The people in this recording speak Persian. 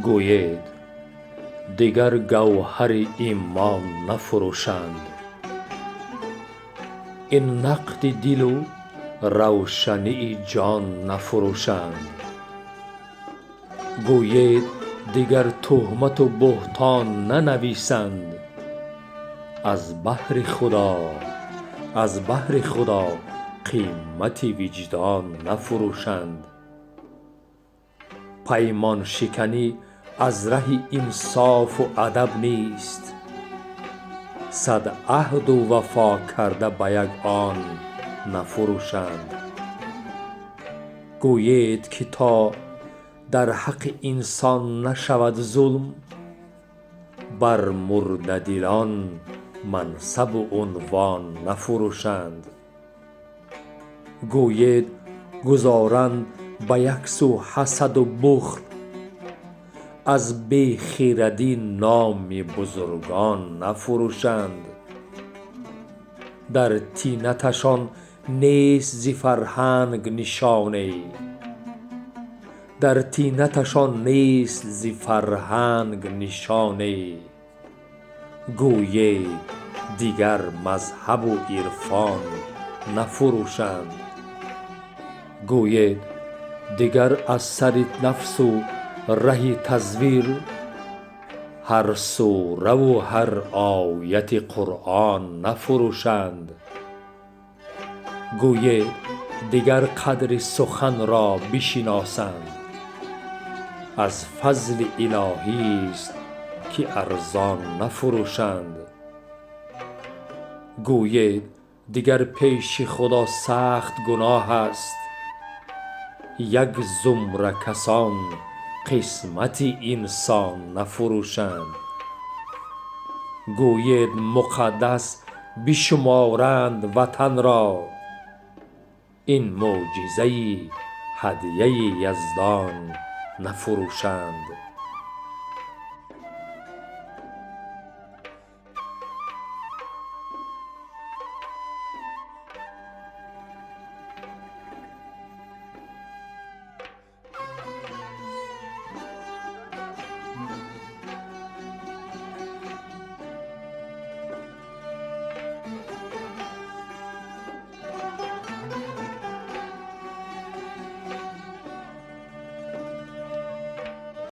گوید دیگر گوهر ایمان نفروشند، این نقد دل و روشنی جان نفروشند. گوید دیگر تهمت و بهتان ننویسند، از بهر خدا قیمت وجدان نفروشند. پیمان شکنی از ره انصاف و ادب نیست، صد عهد و وفا کرده به یک آن نفروشند. گوید که تا در حق انسان نشود ظلم، بر مرده دلان منصب و عنوان نفروشند. گوید گذارند به یک سو حسد و بخل، از بی خردی نام بزرگان نفروشند. در طینتشان نیست ز فرهنگ نشانه، گوید دیگر مذهب و عرفان نفروشند. گوید دیگر از سر نفس و ره تزویر، هر سوره و هر آیت قرآن نفروشند. گوید دیگر قدر سخن را بشناسند، از فضل الهی است که ارزان نفروشند. گوید دیگر پیش خدا سخت گناه است، یک زمره کسان قسمت انسان نفروشند. گوید مقدس بشمارند وطن را، این معجزه هدیه یزدان نفروشند.